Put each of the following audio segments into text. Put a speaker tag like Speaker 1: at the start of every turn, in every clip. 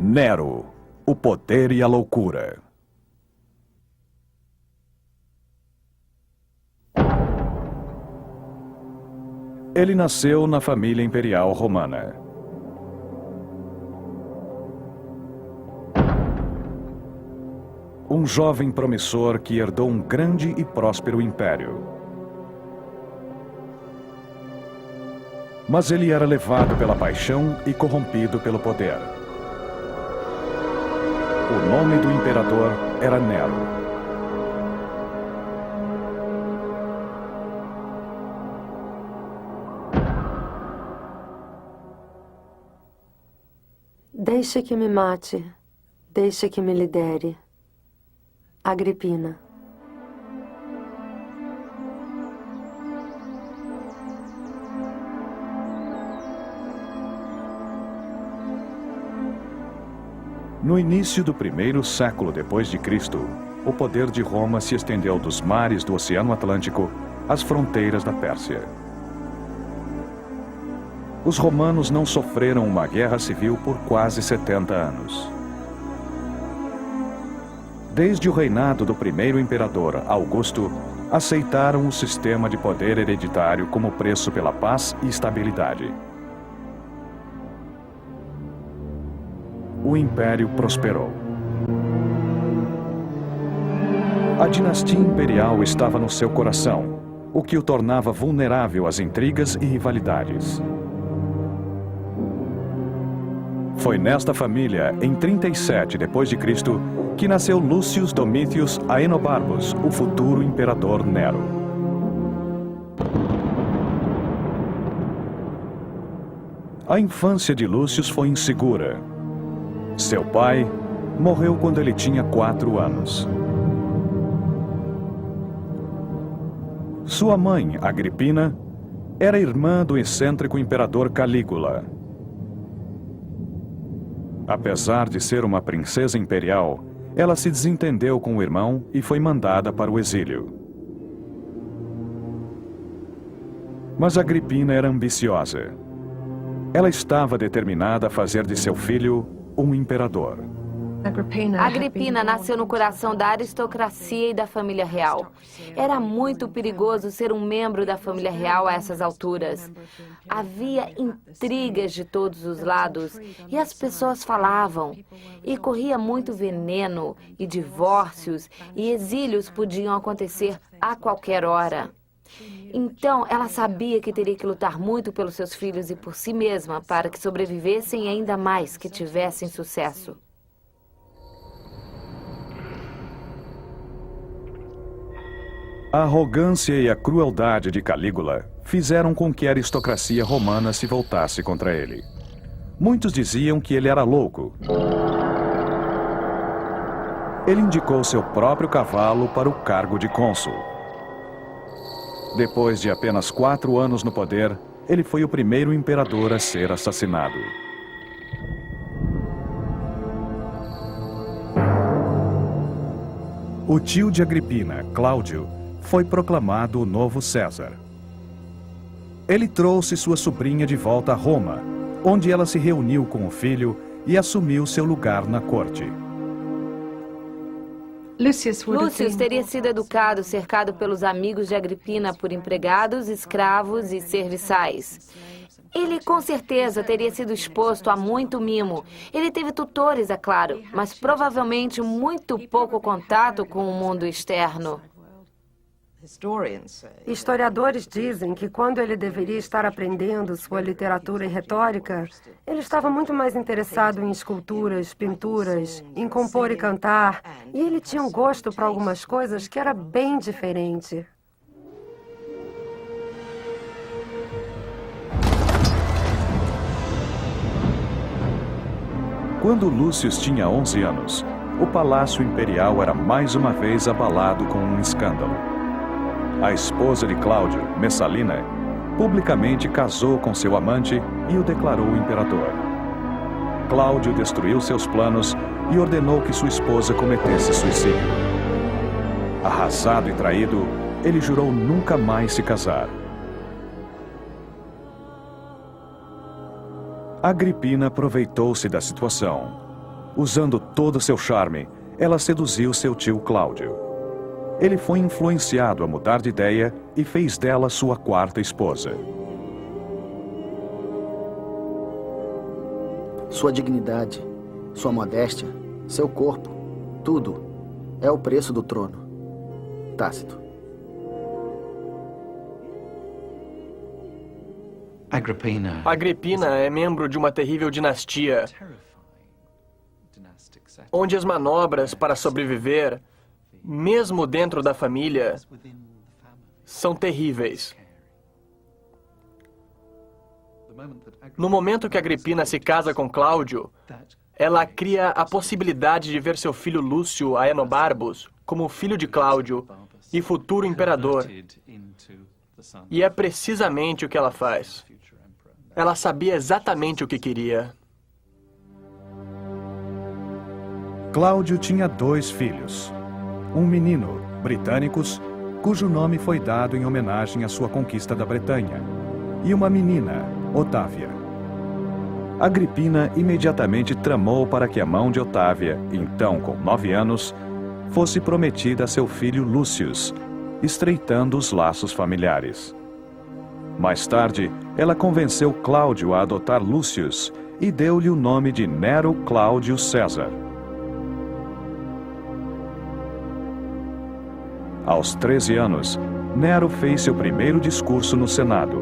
Speaker 1: Nero, o poder e a loucura. Ele nasceu na família imperial romana. Um jovem promissor que herdou um grande e próspero império. Mas ele era levado pela paixão e corrompido pelo poder. O nome do imperador era Nero.
Speaker 2: Deixe que me mate, deixe que me lidere. Agripina.
Speaker 1: No início do primeiro século depois de Cristo, o poder de Roma se estendeu dos mares do Oceano Atlântico às fronteiras da Pérsia. Os romanos não sofreram uma guerra civil por quase 70 anos. Desde o reinado do primeiro imperador, Augusto, aceitaram o sistema de poder hereditário como preço pela paz e estabilidade. O império prosperou. A dinastia imperial estava no seu coração, o que o tornava vulnerável às intrigas e rivalidades. Foi nesta família, em 37 d.C., que nasceu Lucius Domitius Aenobarbus, o futuro imperador Nero. A infância de Lucius foi insegura. Seu pai morreu quando ele tinha 4 anos. Sua mãe, Agripina, era irmã do excêntrico imperador Calígula. Apesar de ser uma princesa imperial, ela se desentendeu com o irmão e foi mandada para o exílio. Mas Agripina era ambiciosa. Ela estava determinada a fazer de seu filho um imperador.
Speaker 3: Agripina nasceu no coração da aristocracia e da família real. Era muito perigoso ser um membro da família real a essas alturas. Havia intrigas de todos os lados e as pessoas falavam. E corria muito veneno e divórcios e exílios podiam acontecer a qualquer hora. Então, ela sabia que teria que lutar muito pelos seus filhos e por si mesma para que sobrevivessem e ainda mais que tivessem sucesso.
Speaker 1: A arrogância e a crueldade de Calígula fizeram com que a aristocracia romana se voltasse contra ele. Muitos diziam que ele era louco. Ele indicou seu próprio cavalo para o cargo de cônsul. Depois de apenas 4 anos no poder, ele foi o primeiro imperador a ser assassinado. O tio de Agripina, Cláudio, foi proclamado o novo César. Ele trouxe sua sobrinha de volta a Roma, onde ela se reuniu com o filho e assumiu seu lugar na corte.
Speaker 3: Lúcius teria sido educado, cercado pelos amigos de Agripina por empregados, escravos e serviçais. Ele, com certeza, teria sido exposto a muito mimo. Ele teve tutores, é claro, mas provavelmente muito pouco contato com o mundo externo.
Speaker 2: Historiadores dizem que quando ele deveria estar aprendendo sua literatura e retórica, ele estava muito mais interessado em esculturas, pinturas, em compor e cantar, e ele tinha um gosto para algumas coisas que era bem diferente.
Speaker 1: Quando Lúcius tinha 11 anos, o Palácio Imperial era mais uma vez abalado com um escândalo. A esposa de Cláudio, Messalina, publicamente casou com seu amante e o declarou imperador. Cláudio destruiu seus planos e ordenou que sua esposa cometesse suicídio. Arrasado e traído, ele jurou nunca mais se casar. Agripina aproveitou-se da situação. Usando todo seu charme, ela seduziu seu tio Cláudio. Ele foi influenciado a mudar de ideia e fez dela sua quarta esposa.
Speaker 4: Sua dignidade, sua modéstia, seu corpo, tudo é o preço do trono. Tácito.
Speaker 5: Agripina é membro de uma terrível dinastia, onde as manobras para sobreviver, mesmo dentro da família, são terríveis. No momento que Agripina se casa com Cláudio, ela cria a possibilidade de ver seu filho Lúcio Aenobarbus como filho de Cláudio e futuro imperador. E é precisamente o que ela faz. Ela sabia exatamente o que queria.
Speaker 1: Cláudio tinha 2 filhos. Um menino, Britânicos, cujo nome foi dado em homenagem à sua conquista da Bretanha, e uma menina, Otávia. Agripina imediatamente tramou para que a mão de Otávia, então com 9 anos, fosse prometida a seu filho Lúcius, estreitando os laços familiares. Mais tarde, ela convenceu Cláudio a adotar Lúcius e deu-lhe o nome de Nero Cláudio César. Aos 13 anos, Nero fez seu primeiro discurso no Senado.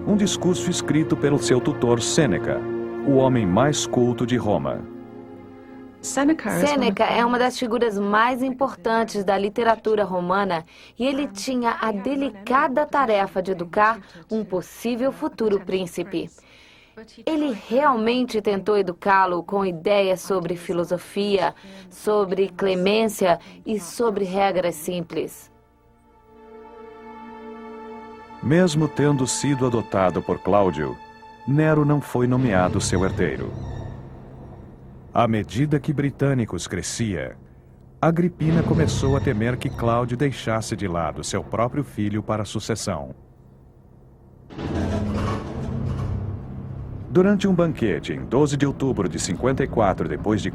Speaker 1: Um discurso escrito pelo seu tutor Sêneca, o homem mais culto de Roma.
Speaker 3: Sêneca é uma das figuras mais importantes da literatura romana e ele tinha a delicada tarefa de educar um possível futuro príncipe. Ele realmente tentou educá-lo com ideias sobre filosofia, sobre clemência e sobre regras simples.
Speaker 1: Mesmo tendo sido adotado por Cláudio, Nero não foi nomeado seu herdeiro. À medida que Britânicos crescia, Agripina começou a temer que Cláudio deixasse de lado seu próprio filho para a sucessão. Durante um banquete em 12 de outubro de 54 d.C.,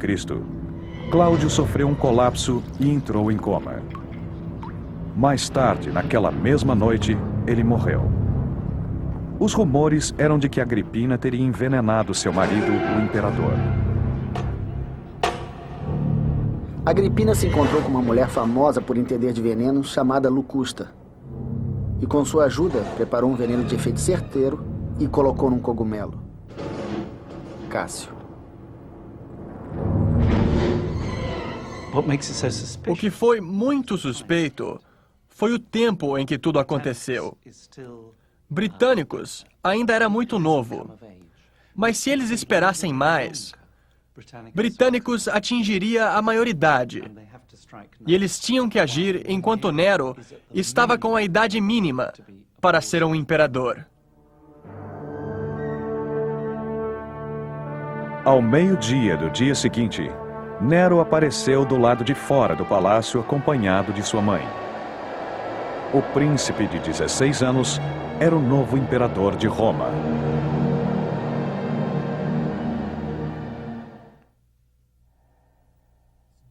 Speaker 1: Cláudio sofreu um colapso e entrou em coma. Mais tarde, naquela mesma noite, ele morreu. Os rumores eram de que Agripina teria envenenado seu marido, o imperador.
Speaker 4: Agripina se encontrou com uma mulher famosa por entender de veneno chamada Locusta. E com sua ajuda, preparou um veneno de efeito certeiro e colocou num cogumelo. Cássio.
Speaker 5: O que foi muito suspeito foi o tempo em que tudo aconteceu. Britânicos ainda era muito novo, mas se eles esperassem mais, Britânicos atingiria a maioridade. E eles tinham que agir enquanto Nero estava com a idade mínima para ser um imperador.
Speaker 1: Ao meio-dia do dia seguinte, Nero apareceu do lado de fora do palácio acompanhado de sua mãe. O príncipe de 16 anos era o novo imperador de Roma.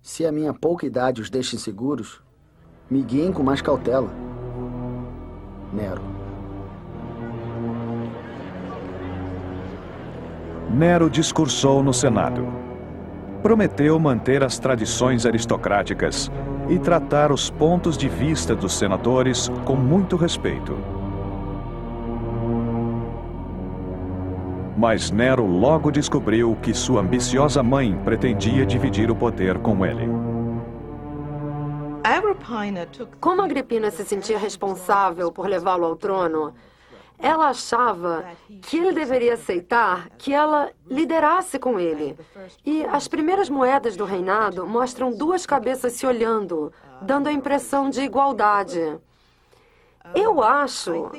Speaker 4: Se a minha pouca idade os deixa inseguros, me guiem com mais cautela. Nero.
Speaker 1: Nero discursou no Senado. Prometeu manter as tradições aristocráticas e tratar os pontos de vista dos senadores com muito respeito. Mas Nero logo descobriu que sua ambiciosa mãe pretendia dividir o poder com ele.
Speaker 2: Como Agripina se sentia responsável por levá-lo ao trono, ela achava que ele deveria aceitar que ela liderasse com ele. E as primeiras moedas do reinado mostram 2 cabeças se olhando, dando a impressão de igualdade. Eu acho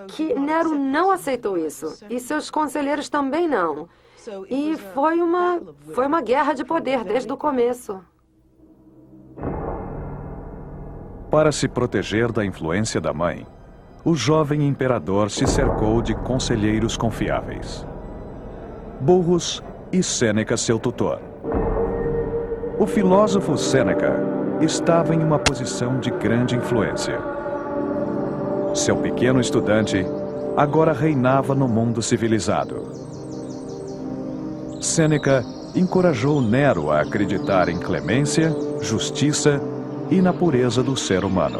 Speaker 2: que Nero não aceitou isso, e seus conselheiros também não. E foi uma guerra de poder desde o começo.
Speaker 1: Para se proteger da influência da mãe, o jovem imperador se cercou de conselheiros confiáveis. Burrus e Sêneca, seu tutor. O filósofo Sêneca estava em uma posição de grande influência. Seu pequeno estudante agora reinava no mundo civilizado. Sêneca encorajou Nero a acreditar em clemência, justiça e na pureza do ser humano.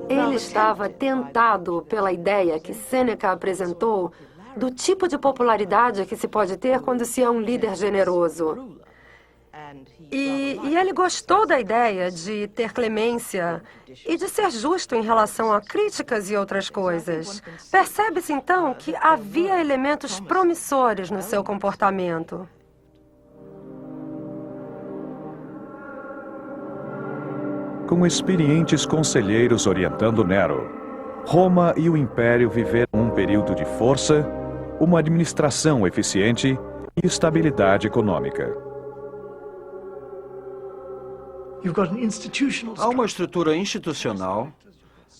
Speaker 2: Ele estava tentado pela ideia que Sêneca apresentou do tipo de popularidade que se pode ter quando se é um líder generoso. E ele gostou da ideia de ter clemência e de ser justo em relação a críticas e outras coisas. Percebe-se, então, que havia elementos promissores no seu comportamento.
Speaker 1: Com experientes conselheiros orientando Nero, Roma e o Império viveram um período de força, uma administração eficiente e estabilidade econômica.
Speaker 6: Há uma estrutura institucional,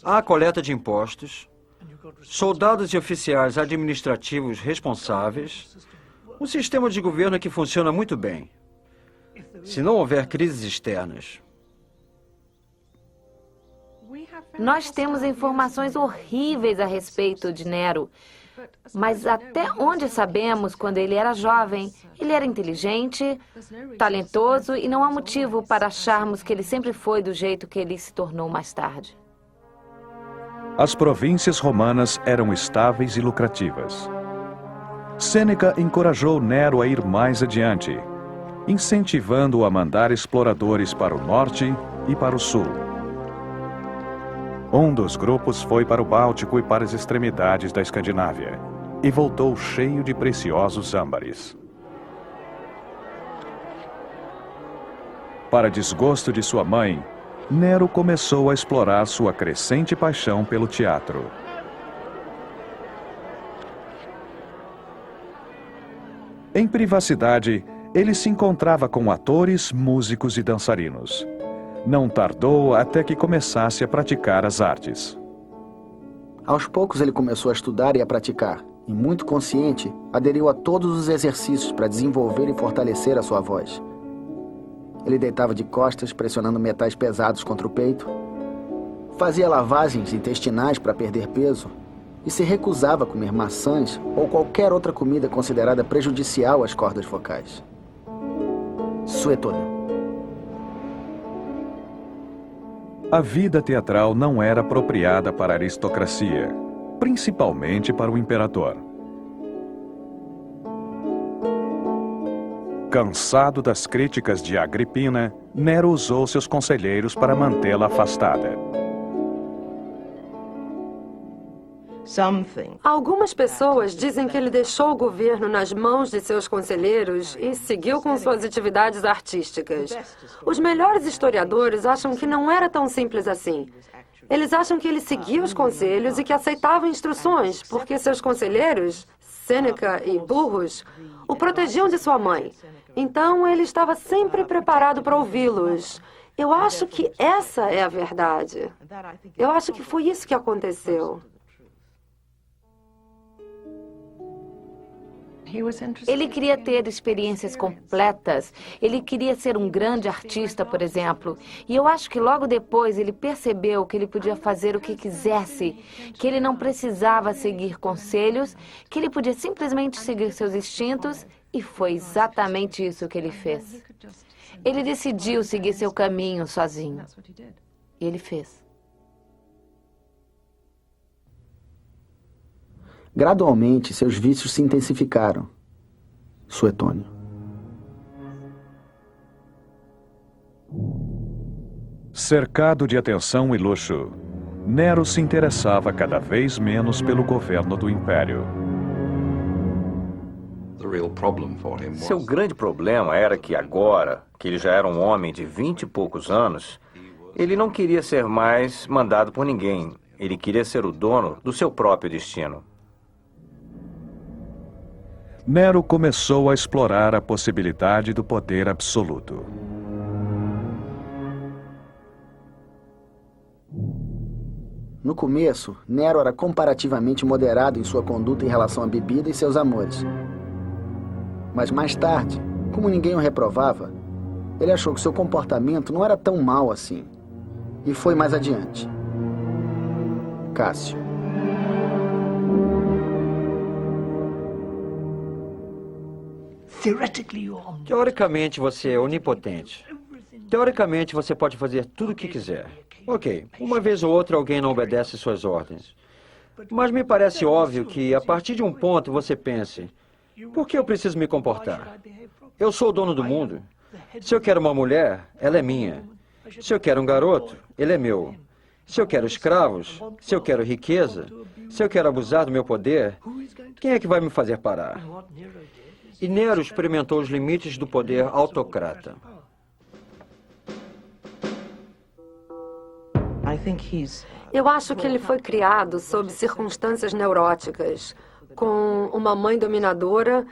Speaker 6: há a coleta de impostos, soldados e oficiais administrativos responsáveis, um sistema de governo que funciona muito bem. Se não houver crises externas.
Speaker 3: Nós temos informações horríveis a respeito de Nero. Mas até onde sabemos, quando ele era jovem, ele era inteligente, talentoso e não há motivo para acharmos que ele sempre foi do jeito que ele se tornou mais tarde.
Speaker 1: As províncias romanas eram estáveis e lucrativas. Sêneca encorajou Nero a ir mais adiante, incentivando-o a mandar exploradores para o norte e para o sul. Um dos grupos foi para o Báltico e para as extremidades da Escandinávia, e voltou cheio de preciosos âmbares. Para desgosto de sua mãe, Nero começou a explorar sua crescente paixão pelo teatro. Em privacidade, ele se encontrava com atores, músicos e dançarinos. Não tardou até que começasse a praticar as artes.
Speaker 4: Aos poucos ele começou a estudar e a praticar, e muito consciente, aderiu a todos os exercícios para desenvolver e fortalecer a sua voz. Ele deitava de costas, pressionando metais pesados contra o peito, fazia lavagens intestinais para perder peso e se recusava a comer maçãs ou qualquer outra comida considerada prejudicial às cordas vocais. Suetônio.
Speaker 1: A vida teatral não era apropriada para a aristocracia, principalmente para o imperador. Cansado das críticas de Agripina, Nero usou seus conselheiros para mantê-la afastada.
Speaker 2: Algumas pessoas dizem que ele deixou o governo nas mãos de seus conselheiros e seguiu com suas atividades artísticas. Os melhores historiadores acham que não era tão simples assim. Eles acham que ele seguia os conselhos e que aceitava instruções, porque seus conselheiros, Sêneca e Burrus, o protegiam de sua mãe. Então, ele estava sempre preparado para ouvi-los. Eu acho que essa é a verdade. Eu acho que foi isso que aconteceu.
Speaker 3: Ele queria ter experiências completas. Ele queria ser um grande artista, por exemplo. E eu acho que logo depois ele percebeu que ele podia fazer o que quisesse, que ele não precisava seguir conselhos, que ele podia simplesmente seguir seus instintos, e foi exatamente isso que ele fez. Ele decidiu seguir seu caminho sozinho. E ele fez.
Speaker 4: Gradualmente, seus vícios se intensificaram. Suetônio.
Speaker 1: Cercado de atenção e luxo, Nero se interessava cada vez menos pelo governo do Império.
Speaker 7: Seu grande problema era que agora, que ele já era um homem de 20 e poucos anos, ele não queria ser mais mandado por ninguém. Ele queria ser o dono do seu próprio destino.
Speaker 1: Nero começou a explorar a possibilidade do poder absoluto.
Speaker 4: No começo, Nero era comparativamente moderado em sua conduta em relação à bebida e seus amores. Mas mais tarde, como ninguém o reprovava, ele achou que seu comportamento não era tão mau assim. E foi mais adiante. Cássio.
Speaker 6: Teoricamente, você é onipotente. Teoricamente, você pode fazer tudo o que quiser. Ok, uma vez ou outra alguém não obedece suas ordens. Mas me parece óbvio que, a partir de um ponto, você pense: por que eu preciso me comportar? Eu sou o dono do mundo. Se eu quero uma mulher, ela é minha. Se eu quero um garoto, ele é meu. Se eu quero escravos, se eu quero riqueza, se eu quero abusar do meu poder, quem é que vai me fazer parar? E Nero experimentou os limites do poder autocrata.
Speaker 2: Eu acho que ele foi criado sob circunstâncias neuróticas, com uma mãe dominadora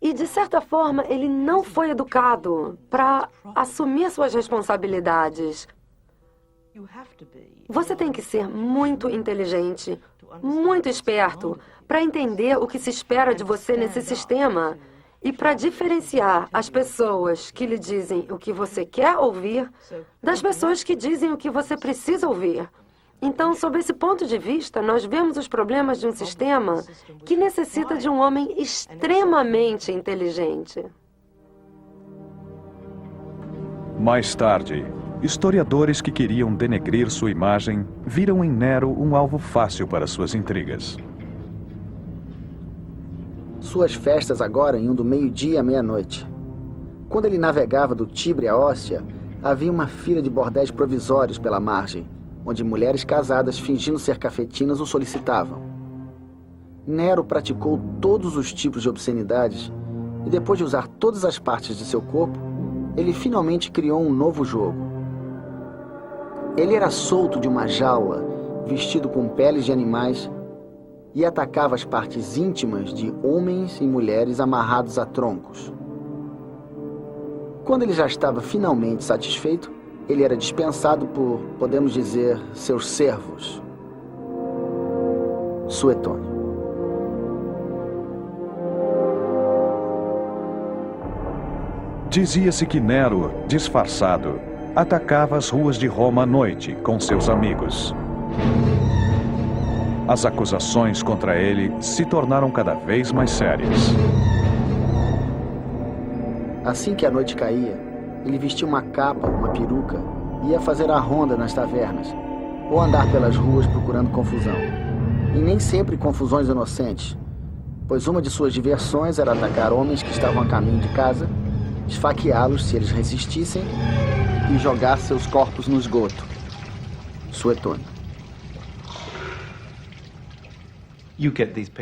Speaker 2: e, de certa forma, ele não foi educado para assumir suas responsabilidades. Você tem que ser muito inteligente, muito esperto, para entender o que se espera de você nesse sistema e para diferenciar as pessoas que lhe dizem o que você quer ouvir das pessoas que dizem o que você precisa ouvir. Então, sob esse ponto de vista, nós vemos os problemas de um sistema que necessita de um homem extremamente inteligente.
Speaker 1: Mais tarde, historiadores que queriam denegrir sua imagem viram em Nero um alvo fácil para suas intrigas.
Speaker 4: Suas festas agora iam do meio-dia à meia-noite. Quando ele navegava do Tibre à Óstia, havia uma fila de bordéis provisórios pela margem, onde mulheres casadas fingindo ser cafetinas o solicitavam. Nero praticou todos os tipos de obscenidades e, depois de usar todas as partes de seu corpo, ele finalmente criou um novo jogo. Ele era solto de uma jaula, vestido com peles de animais, e atacava as partes íntimas de homens e mulheres amarrados a troncos. Quando ele já estava finalmente satisfeito, ele era dispensado por, podemos dizer, seus servos. Suetônio.
Speaker 1: Dizia-se que Nero, disfarçado, atacava as ruas de Roma à noite com seus amigos. As acusações contra ele se tornaram cada vez mais sérias.
Speaker 4: Assim que a noite caía, ele vestia uma capa, uma peruca, e ia fazer a ronda nas tavernas, ou andar pelas ruas procurando confusão. E nem sempre confusões inocentes, pois uma de suas diversões era atacar homens que estavam a caminho de casa, esfaqueá-los se eles resistissem e jogar seus corpos no esgoto. Suetônio.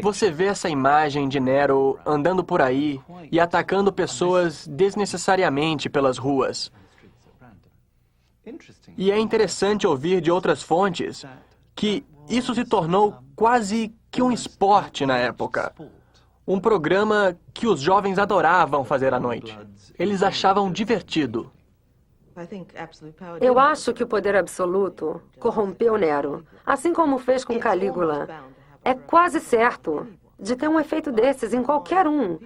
Speaker 5: Você vê essa imagem de Nero andando por aí e atacando pessoas desnecessariamente pelas ruas. E é interessante ouvir de outras fontes que isso se tornou quase que um esporte na época. Um programa que os jovens adoravam fazer à noite. Eles achavam divertido.
Speaker 2: Eu acho que o poder absoluto corrompeu Nero, assim como fez com Calígula. É quase certo de ter um efeito desses em qualquer um.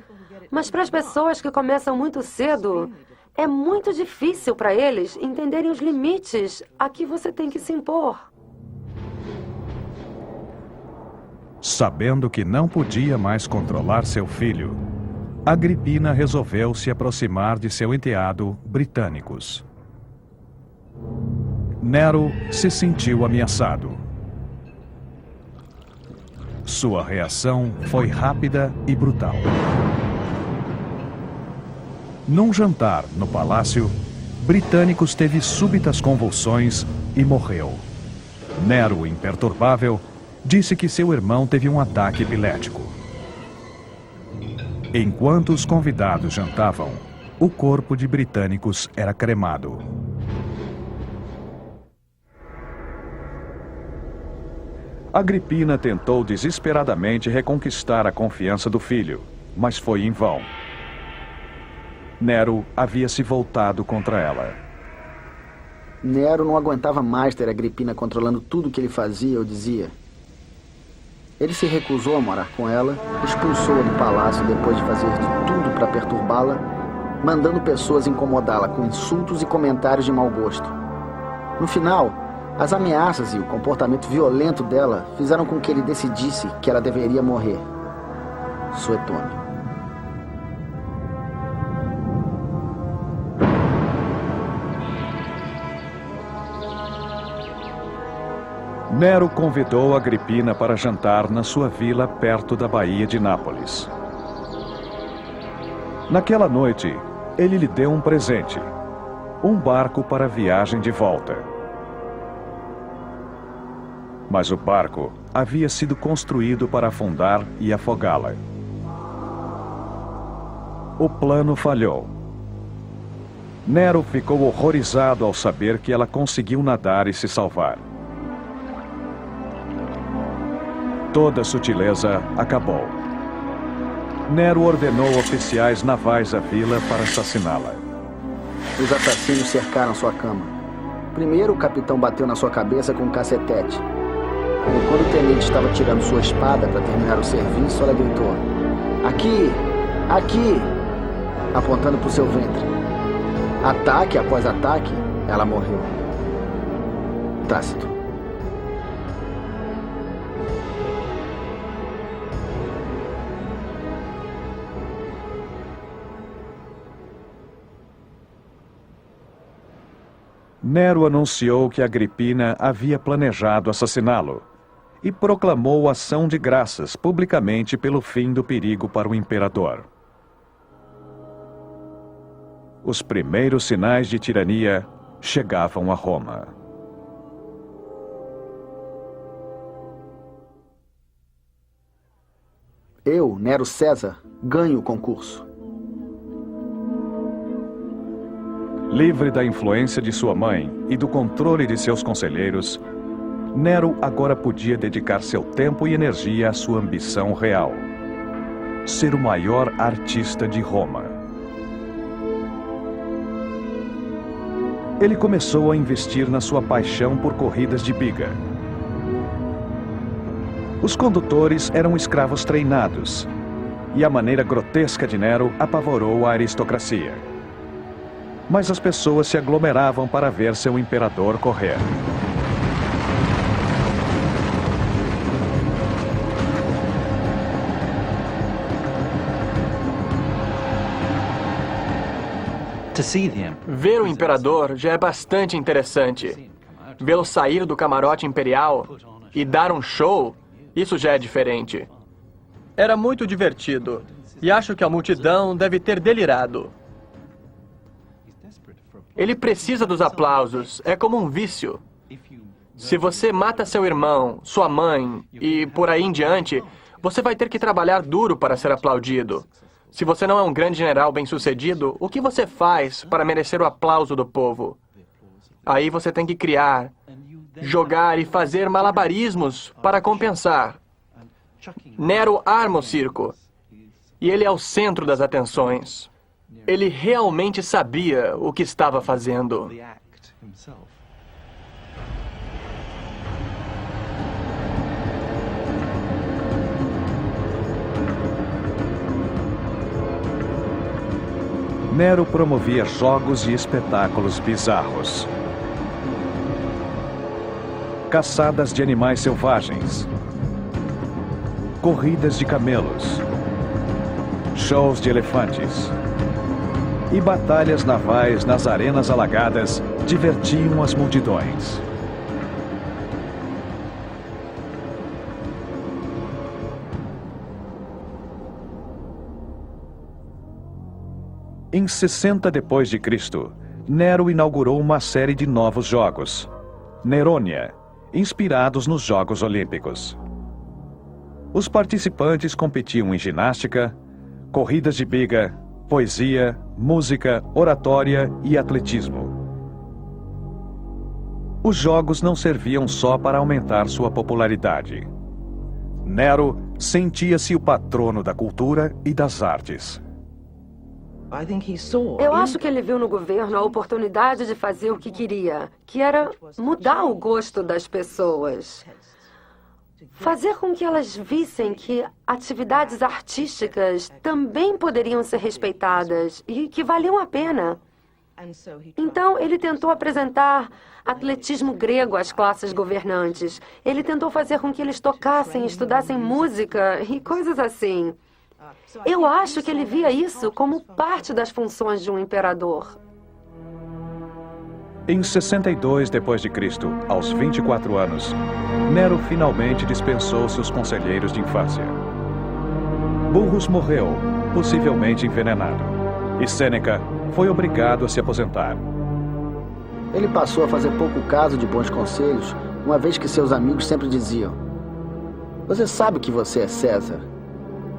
Speaker 2: Mas para as pessoas que começam muito cedo, é muito difícil para eles entenderem os limites a que você tem que se impor.
Speaker 1: Sabendo que não podia mais controlar seu filho, Agripina resolveu se aproximar de seu enteado Britânicos. Nero se sentiu ameaçado. Sua reação foi rápida e brutal. Num jantar no palácio, Britânicos teve súbitas convulsões e morreu. Nero, imperturbável, disse que seu irmão teve um ataque epilético. Enquanto os convidados jantavam, o corpo de Britânicos era cremado. Agripina tentou desesperadamente reconquistar a confiança do filho, mas foi em vão. Nero havia se voltado contra ela.
Speaker 4: Nero não aguentava mais ter Agripina controlando tudo que ele fazia ou dizia. Ele se recusou a morar com ela, expulsou-a do palácio depois de fazer de tudo para perturbá-la, mandando pessoas incomodá-la com insultos e comentários de mau gosto. No final, as ameaças e o comportamento violento dela fizeram com que ele decidisse que ela deveria morrer. Suetônio.
Speaker 1: Nero convidou Agripina para jantar na sua vila perto da Baía de Nápoles. Naquela noite, ele lhe deu um presente, um barco para a viagem de volta. Mas o barco havia sido construído para afundar e afogá-la. O plano falhou. Nero ficou horrorizado ao saber que ela conseguiu nadar e se salvar. Toda a sutileza acabou. Nero ordenou oficiais navais à vila para assassiná-la.
Speaker 4: Os assassinos cercaram sua cama. Primeiro, o capitão bateu na sua cabeça com um cacetete. E quando o tenente estava tirando sua espada para terminar o serviço, ela gritou: "Aqui! Aqui!", apontando para o seu ventre. Ataque após ataque, ela morreu. Tácito.
Speaker 1: Nero anunciou que Agripina havia planejado assassiná-lo e proclamou ação de graças publicamente pelo fim do perigo para o imperador. Os primeiros sinais de tirania chegavam a Roma.
Speaker 4: Eu, Nero César, ganho o concurso.
Speaker 1: Livre da influência de sua mãe e do controle de seus conselheiros, Nero agora podia dedicar seu tempo e energia à sua ambição real: ser o maior artista de Roma. Ele começou a investir na sua paixão por corridas de biga. Os condutores eram escravos treinados, e a maneira grotesca de Nero apavorou a aristocracia. Mas as pessoas se aglomeravam para ver seu imperador correr.
Speaker 5: Ver o imperador já é bastante interessante. Vê-lo sair do camarote imperial e dar um show, isso já é diferente. Era muito divertido, e acho que a multidão deve ter delirado. Ele precisa dos aplausos, é como um vício. Se você mata seu irmão, sua mãe e por aí em diante, você vai ter que trabalhar duro para ser aplaudido. Se você não é um grande general bem-sucedido, o que você faz para merecer o aplauso do povo? Aí você tem que criar, jogar e fazer malabarismos para compensar. Nero arma o circo, e ele é o centro das atenções. Ele realmente sabia o que estava fazendo.
Speaker 1: Nero promovia jogos e espetáculos bizarros. Caçadas de animais selvagens. Corridas de camelos. Shows de elefantes. E batalhas navais nas arenas alagadas divertiam as multidões. Em 60 d.C., Nero inaugurou uma série de novos jogos, Nerônia, inspirados nos Jogos Olímpicos. Os participantes competiam em ginástica, corridas de biga, poesia, música, oratória e atletismo. Os jogos não serviam só para aumentar sua popularidade. Nero sentia-se o patrono da cultura e das artes.
Speaker 2: Eu acho que ele viu no governo a oportunidade de fazer o que queria, que era mudar o gosto das pessoas. Fazer com que elas vissem que atividades artísticas também poderiam ser respeitadas e que valiam a pena. Então, ele tentou apresentar atletismo grego às classes governantes. Ele tentou fazer com que eles tocassem, estudassem música e coisas assim. Eu acho que ele via isso como parte das funções de um imperador.
Speaker 1: Em 62 d.C., aos 24 anos, Nero finalmente dispensou seus conselheiros de infância. Burrus morreu, possivelmente envenenado, e Sêneca foi obrigado a se aposentar.
Speaker 4: Ele passou a fazer pouco caso de bons conselhos, uma vez que seus amigos sempre diziam: "Você sabe que você é César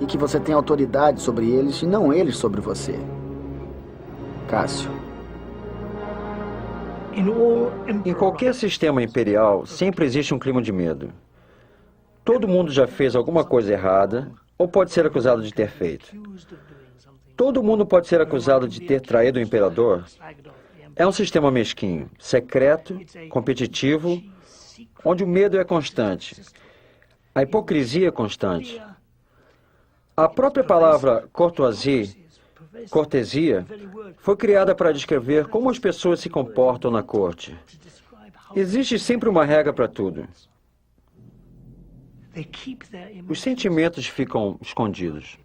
Speaker 4: e que você tem autoridade sobre eles e não eles sobre você." Cássio.
Speaker 6: Em qualquer sistema imperial, sempre existe um clima de medo. Todo mundo já fez alguma coisa errada ou pode ser acusado de ter feito. Todo mundo pode ser acusado de ter traído o imperador. É um sistema mesquinho, secreto, competitivo, onde o medo é constante. A hipocrisia é constante. A própria palavra cortesia, foi criada para descrever como as pessoas se comportam na corte. Existe sempre uma regra para tudo. Os sentimentos ficam escondidos.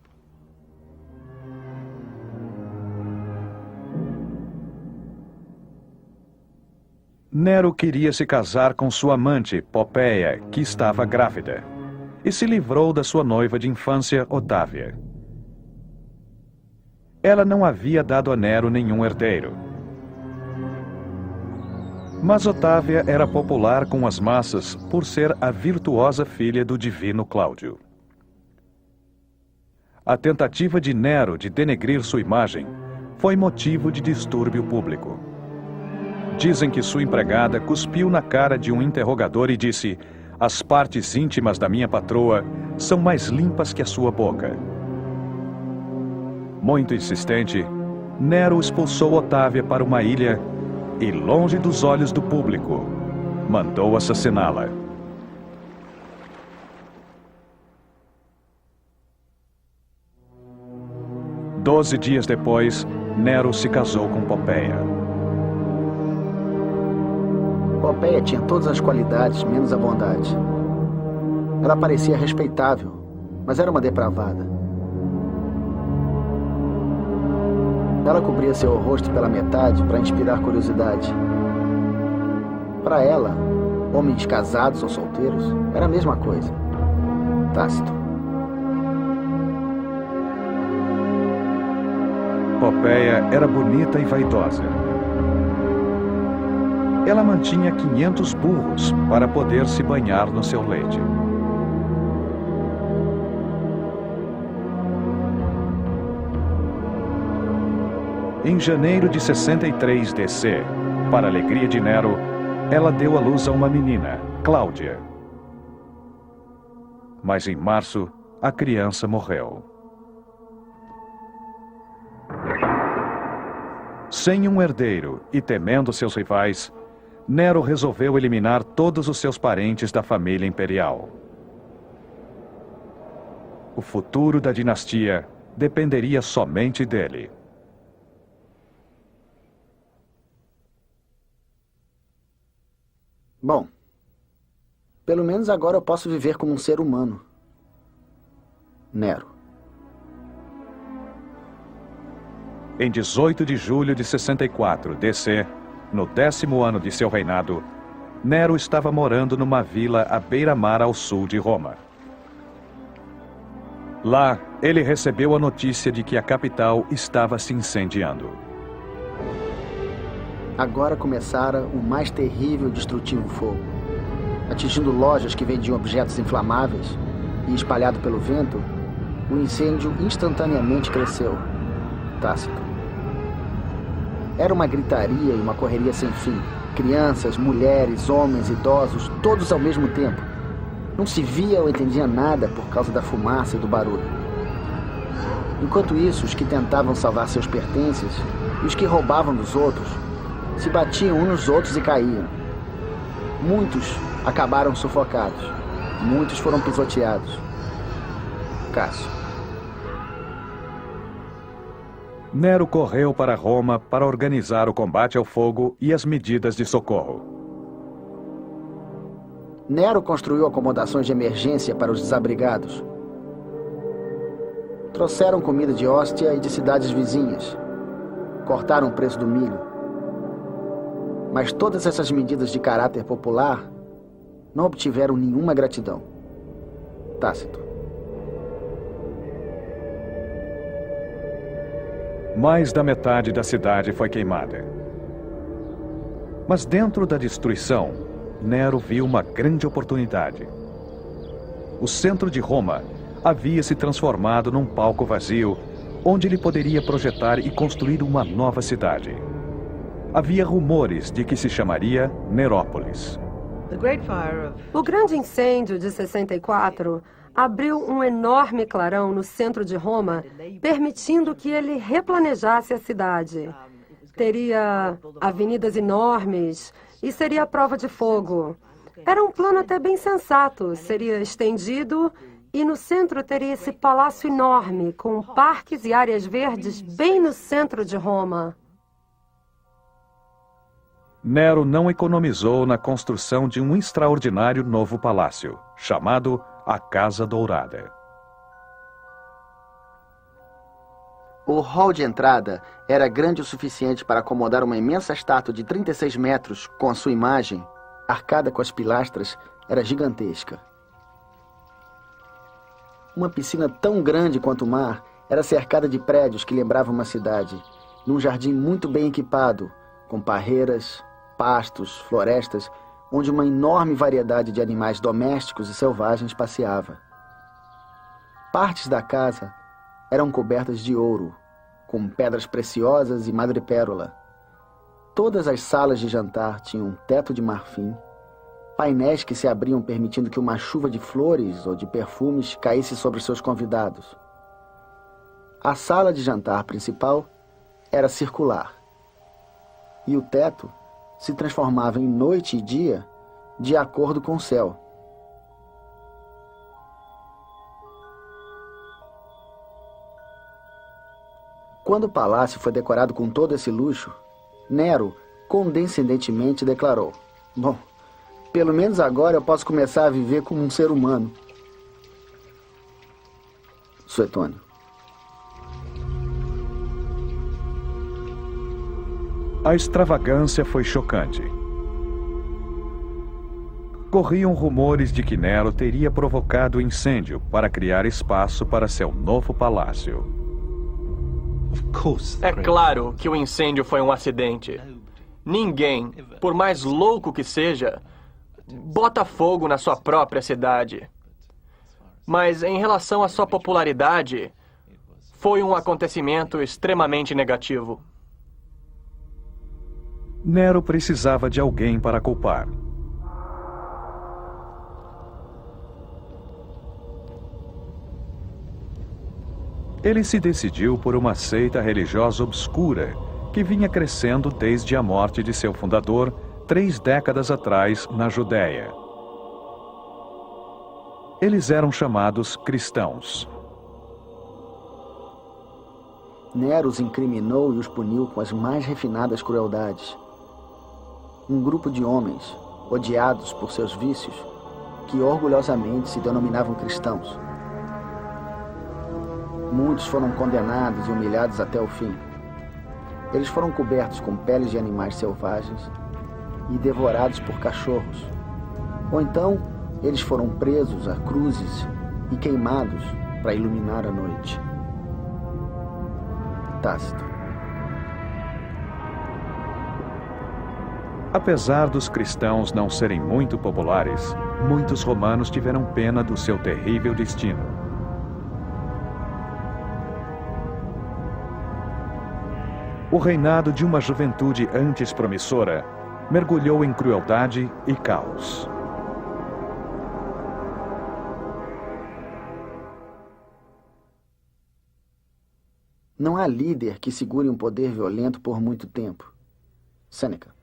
Speaker 1: Nero queria se casar com sua amante, Popéia, que estava grávida, e se livrou da sua noiva de infância, Otávia. Ela não havia dado a Nero nenhum herdeiro. Mas Otávia era popular com as massas por ser a virtuosa filha do divino Cláudio. A tentativa de Nero de denegrir sua imagem foi motivo de distúrbio público. Dizem que sua empregada cuspiu na cara de um interrogador e disse: "As partes íntimas da minha patroa são mais limpas que a sua boca." Muito insistente, Nero expulsou Otávia para uma ilha e, longe dos olhos do público, mandou assassiná-la. Doze dias depois, Nero se casou com Popéia.
Speaker 4: Popéia tinha todas as qualidades, menos a bondade. Ela parecia respeitável, mas era uma depravada. Ela cobria seu rosto pela metade para inspirar curiosidade. Para ela, homens casados ou solteiros, era a mesma coisa. Tácito.
Speaker 1: Popéia era bonita e vaidosa. Ela mantinha 500 burros para poder se banhar no seu leite. Em janeiro de 63 D.C., para a alegria de Nero, ela deu à luz a uma menina, Cláudia. Mas em março, a criança morreu. Sem um herdeiro e temendo seus rivais, Nero resolveu eliminar todos os seus parentes da família imperial. O futuro da dinastia dependeria somente dele.
Speaker 4: Bom, pelo menos agora eu posso viver como um ser humano. Nero.
Speaker 1: Em 18 de julho de 64 D.C., no 10º ano de seu reinado, Nero estava morando numa vila à beira-mar ao sul de Roma. Lá, ele recebeu a notícia de que a capital estava se incendiando.
Speaker 4: Agora começara o mais terrível e destrutivo fogo. Atingindo lojas que vendiam objetos inflamáveis e espalhado pelo vento, o incêndio instantaneamente cresceu. Tácito. Era uma gritaria e uma correria sem fim. Crianças, mulheres, homens, idosos, todos ao mesmo tempo. Não se via ou entendia nada por causa da fumaça e do barulho. Enquanto isso, os que tentavam salvar seus pertences e os que roubavam dos outros se batiam uns nos outros e caíam. Muitos acabaram sufocados. Muitos foram pisoteados. Cássio.
Speaker 1: Nero correu para Roma para organizar o combate ao fogo e as medidas de socorro.
Speaker 4: Nero construiu acomodações de emergência para os desabrigados. Trouxeram comida de Hóstia e de cidades vizinhas. Cortaram o preço do milho. Mas todas essas medidas de caráter popular não obtiveram nenhuma gratidão. Tácito.
Speaker 1: Mais da metade da cidade foi queimada. Mas dentro da destruição, Nero viu uma grande oportunidade. O centro de Roma havia se transformado num palco vazio, onde ele poderia projetar e construir uma nova cidade. Havia rumores de que se chamaria Nerópolis.
Speaker 2: O grande incêndio de 64 abriu um enorme clarão no centro de Roma, permitindo que ele replanejasse a cidade. Teria avenidas enormes e seria a prova de fogo. Era um plano até bem sensato, seria estendido e no centro teria esse palácio enorme, com parques e áreas verdes bem no centro de Roma.
Speaker 1: Nero não economizou na construção de um extraordinário novo palácio, chamado a Casa Dourada.
Speaker 4: O hall de entrada era grande o suficiente para acomodar uma imensa estátua de 36 metros com a sua imagem, arcada com as pilastras, era gigantesca. Uma piscina tão grande quanto o mar era cercada de prédios que lembravam uma cidade, num jardim muito bem equipado, com parreiras, pastos, florestas, onde uma enorme variedade de animais domésticos e selvagens passeava. Partes da casa eram cobertas de ouro, com pedras preciosas e madrepérola. Todas as salas de jantar tinham um teto de marfim, painéis que se abriam permitindo que uma chuva de flores ou de perfumes caísse sobre seus convidados. A sala de jantar principal era circular, e o teto se transformava em noite e dia de acordo com o céu. Quando o palácio foi decorado com todo esse luxo, Nero condescendentemente declarou: "Bom, pelo menos agora eu posso começar a viver como um ser humano." Suetônio.
Speaker 1: A extravagância foi chocante. Corriam rumores de que Nero teria provocado o incêndio para criar espaço para seu novo palácio.
Speaker 5: É claro que o incêndio foi um acidente. Ninguém, por mais louco que seja, bota fogo na sua própria cidade. Mas em relação à sua popularidade, foi um acontecimento extremamente negativo.
Speaker 1: Nero precisava de alguém para culpar. Ele se decidiu por uma seita religiosa obscura que vinha crescendo desde a morte de seu fundador 3 décadas atrás na Judéia. Eles eram chamados cristãos.
Speaker 4: Nero os incriminou e os puniu com as mais refinadas crueldades. Um grupo de homens, odiados por seus vícios, que orgulhosamente se denominavam cristãos. Muitos foram condenados e humilhados até o fim. Eles foram cobertos com peles de animais selvagens e devorados por cachorros. Ou então, eles foram presos a cruzes e queimados para iluminar a noite. Tácito.
Speaker 1: Apesar dos cristãos não serem muito populares, muitos romanos tiveram pena do seu terrível destino. O reinado de uma juventude antes promissora mergulhou em crueldade e caos.
Speaker 4: Não há líder que segure um poder violento por muito tempo. Sêneca.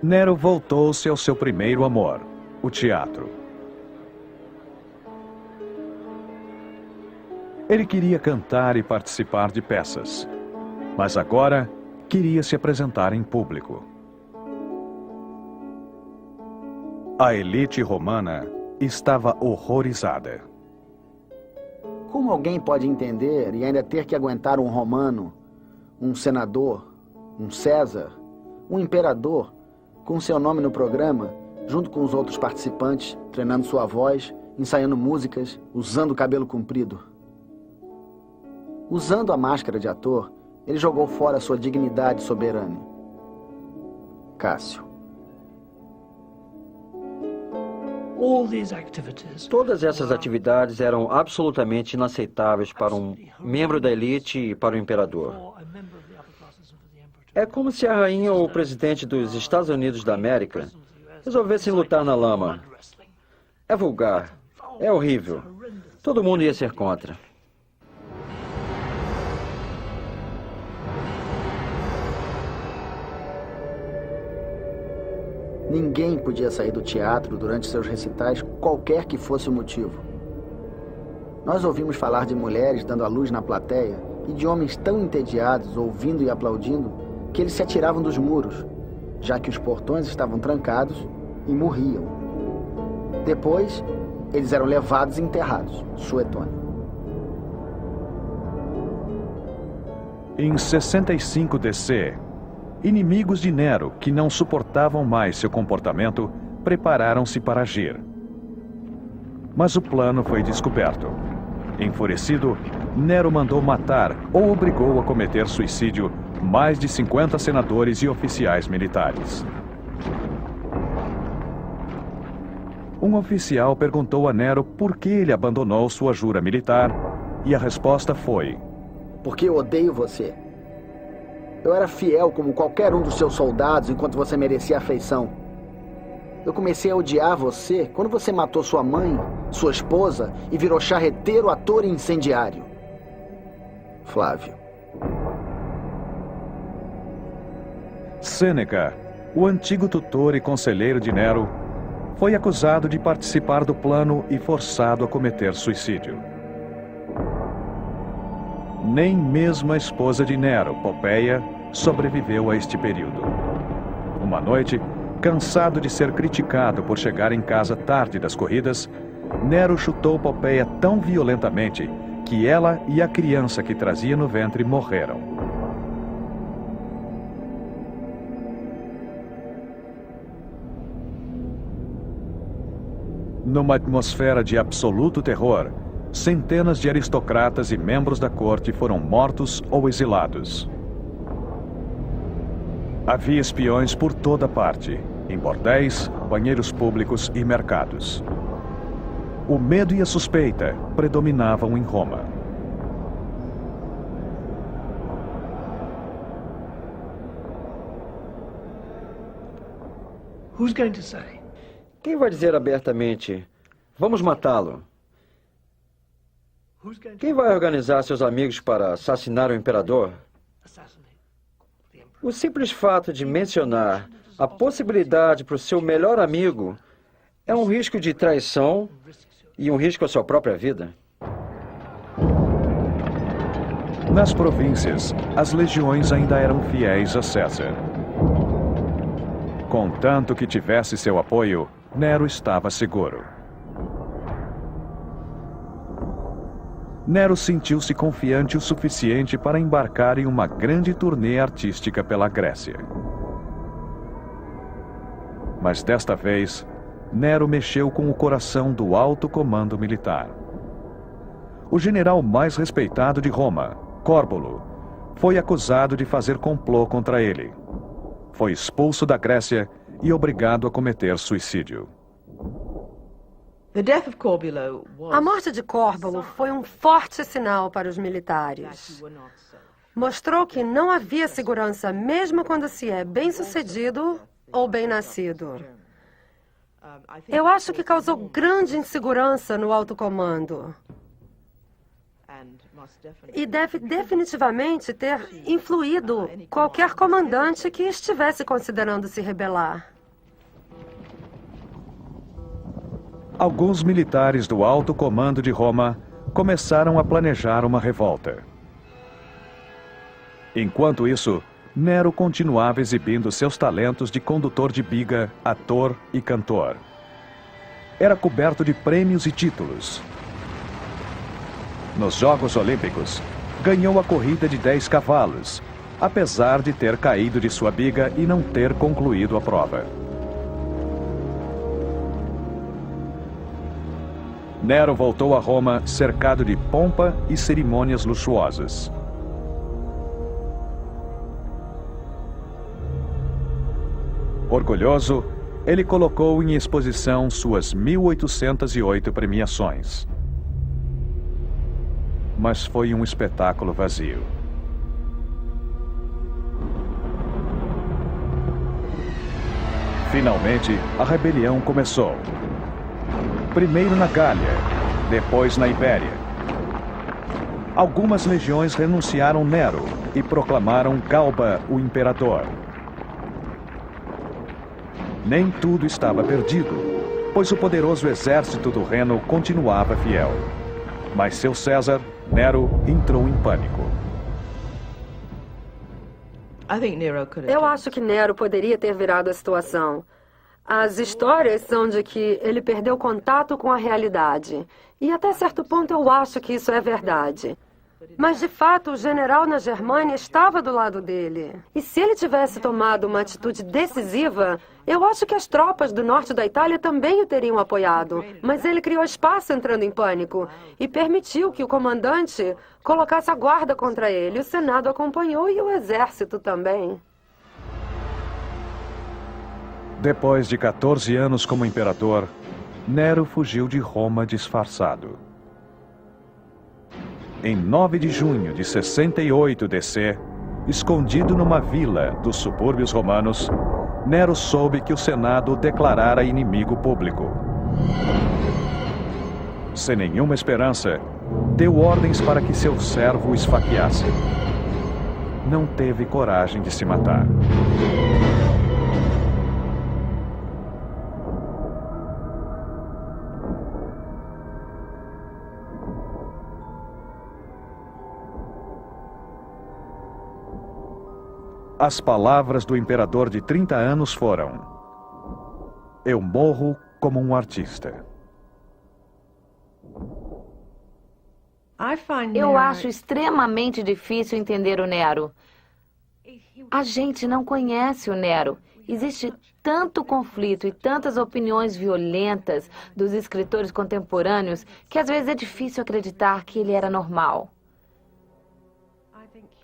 Speaker 1: Nero voltou-se ao seu primeiro amor, o teatro. Ele queria cantar e participar de peças, mas agora queria se apresentar em público. A elite romana estava horrorizada.
Speaker 4: Como alguém pode entender e ainda ter que aguentar um romano, um senador, um César, um imperador, com seu nome no programa, junto com os outros participantes, treinando sua voz, ensaiando músicas, usando o cabelo comprido? Usando a máscara de ator, ele jogou fora sua dignidade soberana. Cássio.
Speaker 6: Todas essas atividades eram absolutamente inaceitáveis para um membro da elite e para o imperador. É como se a rainha ou o presidente dos Estados Unidos da América resolvessem lutar na lama. É vulgar, é horrível. Todo mundo ia ser contra.
Speaker 4: Ninguém podia sair do teatro durante seus recitais, qualquer que fosse o motivo. Nós ouvimos falar de mulheres dando à luz na plateia e de homens tão entediados, ouvindo e aplaudindo, que eles se atiravam dos muros, já que os portões estavam trancados e morriam. Depois, eles eram levados e enterrados. Suetônio.
Speaker 1: Em 65 DC, inimigos de Nero, que não suportavam mais seu comportamento, prepararam-se para agir. Mas o plano foi descoberto. Enfurecido, Nero mandou matar ou obrigou a cometer suicídio mais de 50 senadores e oficiais militares. Um oficial perguntou a Nero por que ele abandonou sua jura militar, e a resposta foi:
Speaker 4: porque eu odeio você. Eu era fiel como qualquer um dos seus soldados enquanto você merecia afeição. Eu comecei a odiar você quando você matou sua mãe, sua esposa e virou charreteiro, ator e incendiário. Flávio.
Speaker 1: Sêneca, o antigo tutor e conselheiro de Nero, foi acusado de participar do plano e forçado a cometer suicídio. Nem mesmo a esposa de Nero, Popeia, sobreviveu a este período. Uma noite, cansado de ser criticado por chegar em casa tarde das corridas, Nero chutou Popeia tão violentamente que ela e a criança que trazia no ventre morreram. Numa atmosfera de absoluto terror, centenas de aristocratas e membros da corte foram mortos ou exilados. Havia espiões por toda parte, em bordéis, banheiros públicos e mercados. O medo e a suspeita predominavam em Roma.
Speaker 6: Quem vai dizer abertamente, vamos matá-lo? Quem vai organizar seus amigos para assassinar o imperador? O simples fato de mencionar a possibilidade para o seu melhor amigo é um risco de traição e um risco à sua própria vida.
Speaker 1: Nas províncias, as legiões ainda eram fiéis a César. Contanto que tivesse seu apoio, Nero estava seguro. Nero sentiu-se confiante o suficiente para embarcar em uma grande turnê artística pela Grécia. Mas desta vez, Nero mexeu com o coração do alto comando militar. O general mais respeitado de Roma, Córbulo, foi acusado de fazer complô contra ele. Foi expulso da Grécia e obrigado a cometer suicídio.
Speaker 2: A morte de Córbulo foi um forte sinal para os militares. Mostrou que não havia segurança mesmo quando se é bem-sucedido ou bem-nascido. Eu acho que causou grande insegurança no alto comando. E deve definitivamente ter influído qualquer comandante que estivesse considerando se rebelar.
Speaker 1: Alguns militares do alto comando de Roma começaram a planejar uma revolta. Enquanto isso, Nero continuava exibindo seus talentos de condutor de biga, ator e cantor. Era coberto de prêmios e títulos. Nos Jogos Olímpicos, ganhou a corrida de 10 cavalos, apesar de ter caído de sua biga e não ter concluído a prova. Nero voltou a Roma cercado de pompa e cerimônias luxuosas. Orgulhoso, ele colocou em exposição suas 1.808 premiações. Mas foi um espetáculo vazio. Finalmente, a rebelião começou. Primeiro na Gália, depois na Ibéria. Algumas legiões renunciaram Nero e proclamaram Galba o imperador. Nem tudo estava perdido, pois o poderoso exército do Reno continuava fiel. Mas seu César, Nero, entrou em pânico.
Speaker 2: Eu acho que Nero poderia ter virado a situação. As histórias são de que ele perdeu contato com a realidade. E até certo ponto eu acho que isso é verdade. Mas, de fato, o general na Germânia estava do lado dele. E se ele tivesse tomado uma atitude decisiva, eu acho que as tropas do norte da Itália também o teriam apoiado. Mas ele criou espaço entrando em pânico e permitiu que o comandante colocasse a guarda contra ele. O Senado acompanhou e o exército também.
Speaker 1: Depois de 14 anos como imperador, Nero fugiu de Roma disfarçado. Em 9 de junho de 68 DC, escondido numa vila dos subúrbios romanos, Nero soube que o Senado o declarara inimigo público. Sem nenhuma esperança, deu ordens para que seu servo o esfaqueasse. Não teve coragem de se matar. As palavras do imperador de 30 anos foram: "Eu morro como um artista."
Speaker 3: Eu acho extremamente difícil entender o Nero. A gente não conhece o Nero. Existe tanto conflito e tantas opiniões violentas dos escritores contemporâneos que às vezes é difícil acreditar que ele era normal.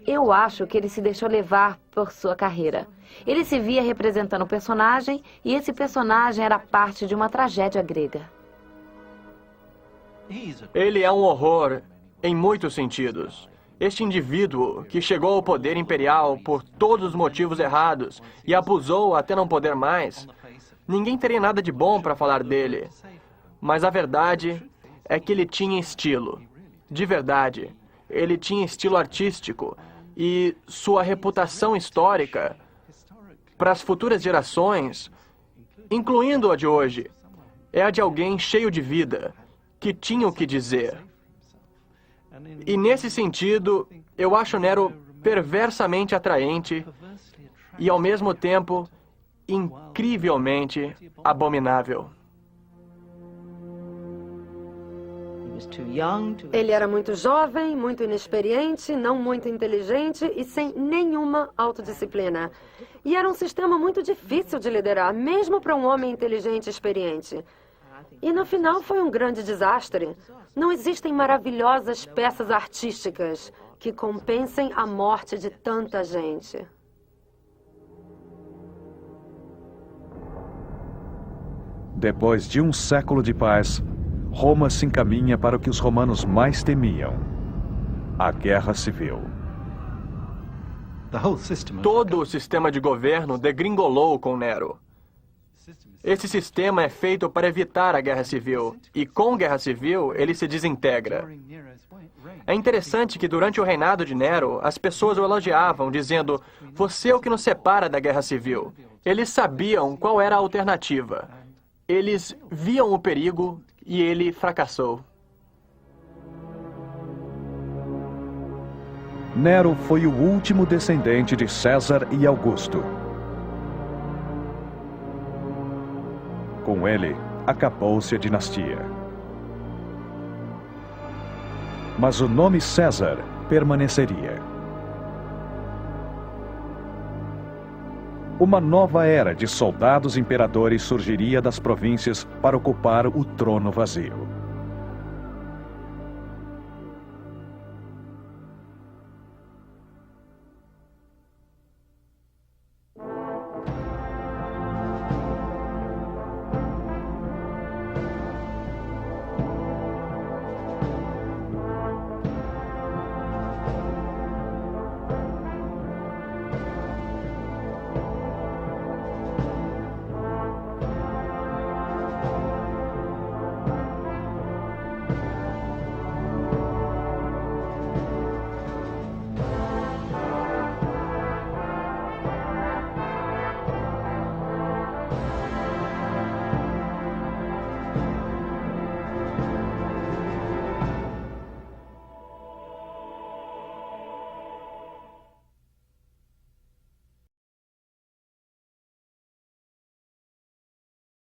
Speaker 3: Eu acho que ele se deixou levar por sua carreira. Ele se via representando um personagem e esse personagem era parte de uma tragédia grega.
Speaker 5: Ele é um horror em muitos sentidos. Este indivíduo que chegou ao poder imperial por todos os motivos errados e abusou até não poder mais, ninguém teria nada de bom para falar dele. Mas a verdade é que ele tinha estilo. De verdade, ele tinha estilo artístico. E sua reputação histórica para as futuras gerações, incluindo a de hoje, é a de alguém cheio de vida, que tinha o que dizer. E nesse sentido, eu acho Nero perversamente atraente e, ao mesmo tempo, incrivelmente abominável.
Speaker 2: Ele era muito jovem, muito inexperiente, não muito inteligente e sem nenhuma autodisciplina. E era um sistema muito difícil de liderar, mesmo para um homem inteligente e experiente. E no final foi um grande desastre. Não existem maravilhosas peças artísticas que compensem a morte de tanta gente.
Speaker 1: Depois de um século de paz, Roma se encaminha para o que os romanos mais temiam: a guerra civil.
Speaker 5: Todo o sistema de governo degringolou com Nero. Esse sistema é feito para evitar a guerra civil, e com guerra civil ele se desintegra. É interessante que durante o reinado de Nero, as pessoas o elogiavam, dizendo: "Você é o que nos separa da guerra civil." Eles sabiam qual era a alternativa. Eles viam o perigo e ele fracassou.
Speaker 1: Nero foi o último descendente de César e Augusto. Com ele, acabou-se a dinastia. Mas o nome César permaneceria. Uma nova era de soldados imperadores surgiria das províncias para ocupar o trono vazio.